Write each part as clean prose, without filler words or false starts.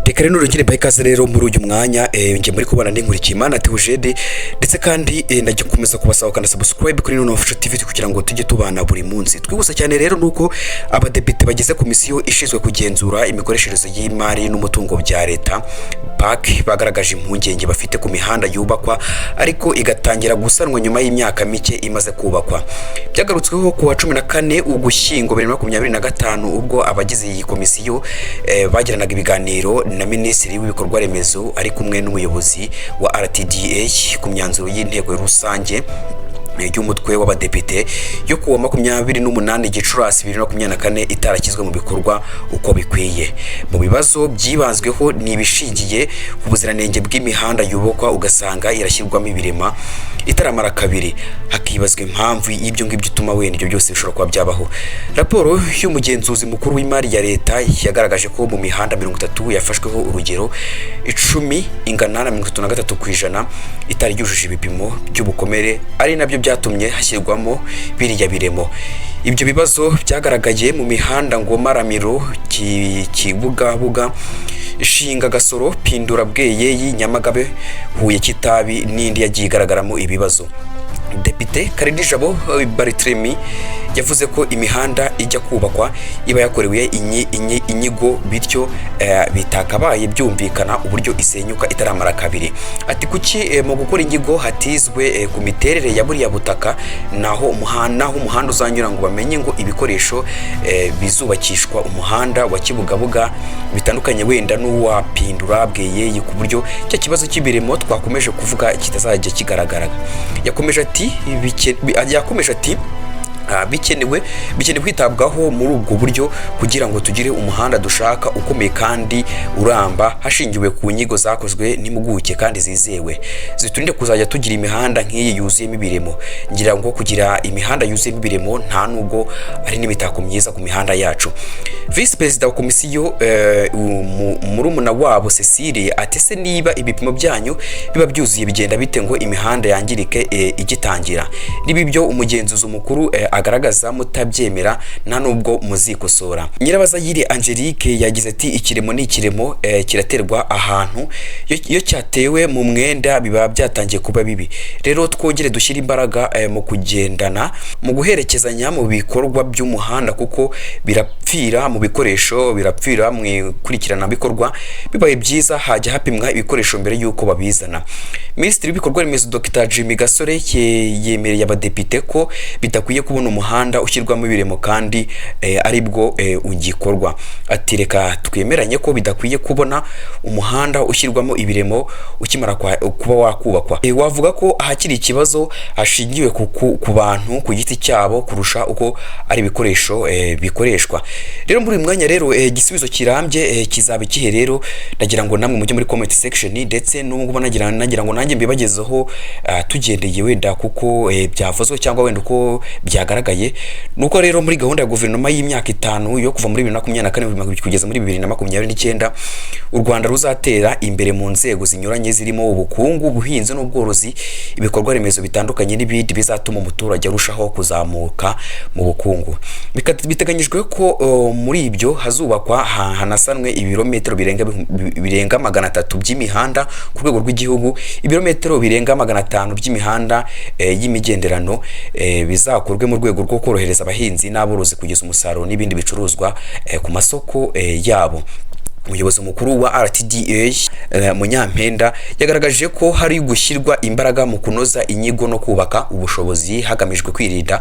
reka rero nurugire bayikaze rero muri uyu mwanya nge muri kubana n'inkurikiye Imana Theogene ndetse kandi ndajya gukomeza kubasaba kandi subscribe kuri Nono Official TV kugira ngo tujye tubana buri munsi. Twibutsa cyane rero nuko abadepite bagize komisiyo ishizwe kugenzura imikoreshereze y'imari n'umutungo bya leta PAC bagaragaje impungenge bafite ku mihanda yubakwa ariko igatangira gusanwa nyuma y'imyaka mike imaze kubakwa. Byagarutsweho ku wa 14 Ugushyingo 2025 ubwo abagize iyi komisiyo bagiranaga ibiganiro na Minisitiri w'ibikorwa remezo ari kumwe n'umuyobozi wa RTDA ku myanzuro y'inteko rusange y'umutwe w'abadepite yo kuwa 28 Gicurasi 2024 itarakizwe mu bikorwa uko bikwiye. Mu bibazo byibanzweho ni ibishingiye ku buziranenge bw'imihanda yubakwa ugasanga irashyirwamo ibirema itaramara kabiri, hakibazwa impamvu y'ibyo ngibyo ituma wenda ibyo byose bishobora kuba byabaho. Raporo y'umugenzuzi mukuru w'imari ya leta yagaragaje ko mu mihanda 30 yafashweho urugero 10 ingana na 33% itari yujuje ibipimo by'ubukomere ari nabyo byatumye hashyirwamo biriya biremo. Ibyo bibazo byagaragaye mu mihanda Ngoma Ramiro, Kibugabuga, Shinga Gasoro, Pindura Bweye, Nyamagabe, Huye, Kitabi n'indi yagiye igaragaramo ibibazo. Depite Karidijabo Baritremi yavuze ko imihanda ijya kubakwa iba yakorewe inyigo bityo bitakabaye byumvikana uburyo isenyuka itaramara kabiri. Ati kuki mu gukora inyigo hatizwe ku miterere ya buriya butaka naho umuhanda uzanyura ngo bamenye ngo ibikoresho bizubakishwa umuhanda wa Kibugabuga bitandukanye wenda n'uwa Pindura Bweye ku buryo cyo kibazo cy'ibiremo twakomeje kuvuga kitazajya kigaragara. Yakomeje ati bikenewe kwitabwaho muri ubwo buryo kugira ngo tugire umuhanda dushaka ukomeye kandi uramba hashingiwe ku nyigo zakozwe n'impuguke kandi zizewe ziturinde kuzajya tugira imihanda nk'iyi yuzuyemo ibiremo. Ngira ngo kugira imihanda yuzuyemo ibiremo nta nubwo ari n'imitako myiza ku mihanda yacu. Vice President wa komisiyo murumuna wabo Cecile atese niba ibipimo byanyu biba byuzuye bigenda bite ngo imihanda yangirike igitangira. Nibi byo umugenzuzi mukuru agaragaza mutabyemera nta nubwo muzikosora. Nyirabazayire Angelique yagize ati ikiremo ni ikiremo kiraterwa ahantu iyo cyatewe mu mwenda biba byatangiye kuba bibi. Rero twongere dushyira imbaraga mu kugendana mu guherekezanya mu bikorwa by'umuhanda kuko birapfira mu bikoresho, birapfira mu ikurikirana bikorwa. Bibaye byiza hajya hapimwa ibikoresho mbere yuko babizana. Minisitiri w'ibikorwa remezo Dr Jimmy Gasore yemereye abadepite ko bitakwiye kubona umuhanda ushyirwamo ibiremo kandi aribwo ugikorwa. Ati reka twemeranye ko bidakwiye kubona umuhanda ushyirwamo ibiremo ukimara kuba wakubakwa. Wavuga ko ahakiri ikibazo hashingiwe ku bantu ku giti cyabo kurusha uko ari ibikoresho bikoreshwa. Rero muri uyu mwanya rero igisubizo kirambye kizaba ikihe rero ndagira ngo namwe mujye muri comment section ndetse n'ubwo nagira ngo nanjye mbibagezeho tugendeye wenda kuko byavuzwe cyangwa wenda uko byagaragaye. Nuko rero muri gahunda ya guverinoma y'imyaka 5 yo kuva muri 2024 kugeza muri 2029 u Rwanda ruzatera imbere mu nzego zinyuranye zirimo ubukungu, ubuhinzi n'ubworozi, ibikorwa remezo bitandukanye n'ibindi bizatuma umuturage arushaho kuzamuka mu bukungu. Biteganyijwe ko muri ibyo hazubakwa hanasanwe ibirometero birenga 300 by'imihanda ku rwego rw'igihugu, ibirometero birenga 500 by'imihanda y'imigenderano bizakorwe mu rwego rwo korohereza abahinzi n'aborozi kugeza umusaruro n'ibindi bicuruzwa ku masoko yabo. Umuyobozi mukuru wa RTDA Munyampenda yagaragaje ko hari gushyirwa imbaraga mu kunoza inyigo no kubaka ubushobozi hagamijwe kwirinda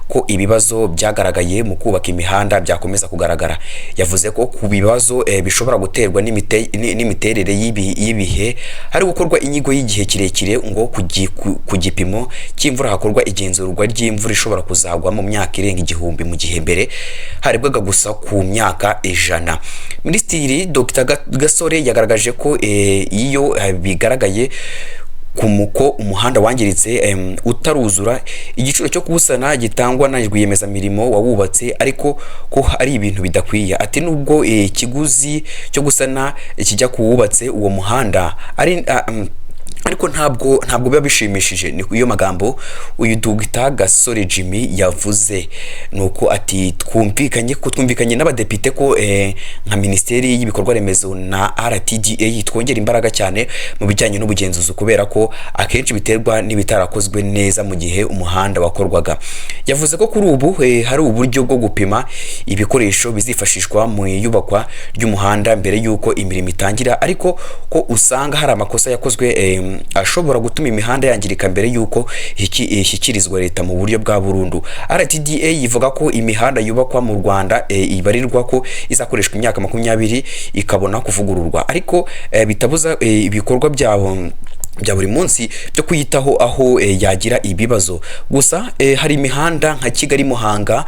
ko ibibazo byagaragaye mu kubaka imihanda byakomeza kugaragara. Yavuze ko ku bibazo bishobora guterwa n'imiterere y'ibihe hari gukorwa inyigo y'igihe kirekire ngo ku gipimo cy'imvura hakorwa igenzurwa ry'imvura ishobora kuzagwa mu myaka irenga igihumbi mu gihe mbere harebwaga gusa ku myaka 100. Minisitiri Dr Gasore yagaragaje ko iyo bigaragaye kumuko umuhanda wangiritse utaruzura igiciro cyo kubusana gitangwa na rwiyemeza mirimo wawubatse ariko ko ari ibintu bidakwiye. Ati nubwo ikiguzi cyo gusana kijya kuwubatse uwo muhanda ariko ntabwo biba bishimishije. Ni iyo magambo uyu Dr Gasore Jimmy yavuze, nuko ati twumvikanye n'abadepite ko nka Minisiteri y'Ibikorwa Remezo na RTDA twongera imbaraga cyane mu bijyanye n'ubugenzuzi, kubera ko akenshi biterwa n'ibitarakozwe neza mu gihe umuhanda wakorwaga. Yavuze ko kuri ubu hari uburyo bwo gupima ibikoresho bizifashishwa mu iyubakwa ry'umuhanda mbere y'uko imirimo itangira, ariko ko usanga hari amakosa yakozwe ashobora gutuma imihanda yangirika mbere y'uko ishyikirizwa leta mu buryo bwa burundu. RTDA ivuga ko imihanda yubakwa mu Rwanda ibarirwa ko izakoreshwa imyaka 20 ikabona kuvugururwa, ariko bitabuza ibikorwa byabo bya buri munsi byo kuyitaho aho yagira ibibazo. Gusa hari imihanda nka Kigali Muhanga,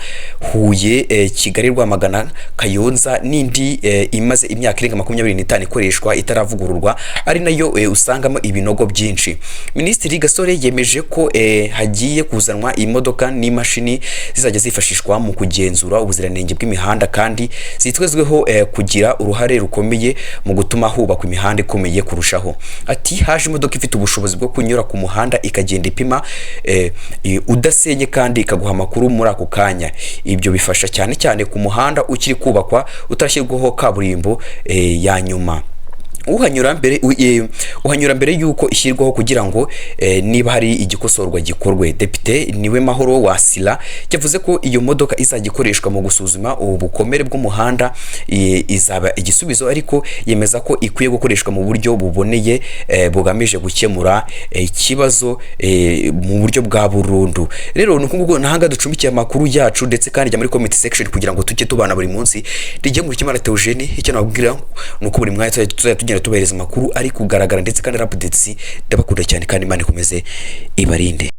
Huye, Kigali Rwamagana, Kayonza n'indi imaze imyaka irenga 25 ikoreshwa itaravugururwa, ari nayo usangamo ibinogo byinshi. Minisitiri Gasore yemeje ko hagiye kuzanwa imodoka n'imashini zizajya zifashishwa mu kugenzura ubuziranenge bw'imihanda, kandi zitwezweho kugira uruhare rukomeye mu gutuma hubakwa imihanda ikomeye kurushaho. Ati haje imodoka ifite ubushobozi bwo kunyura ku muhanda ikagenda ipima udasenye kandi ikaguha amakuru muri ako kanya. Ibyo bifasha cyane cyane ku muhanda ukiri kubakwa utashyirwaho kaburimbo ya nyuma. uhanyura mbere yuko ishyirwaho kugira ngo niba hari igikosorwa gikorwe. Depite Niwe Mahoro Wasila yavuze ko iyo modoka izagikoreshwa mu gusuzuma ubukomere bw'umuhanda izaba igisubizo, ariko yemeza ko ikwiye gukoreshwa mu buryo buboneye bugamije gukemura ikibazo mu buryo bwa burundu. Rero nuko nahanga ducumbikiye amakuru yacu, ndetse kandi jya muri comment section kugira ngo tujye tubana buri munsi. Rijye muri Kimana Theogene, icyo nababwira nuko buri mwanya tuzajya tubahereza amakuru ari kugaragara ndetse kandi updates. Ndabakunda cyane kandi Imana ikomeze ibarinde.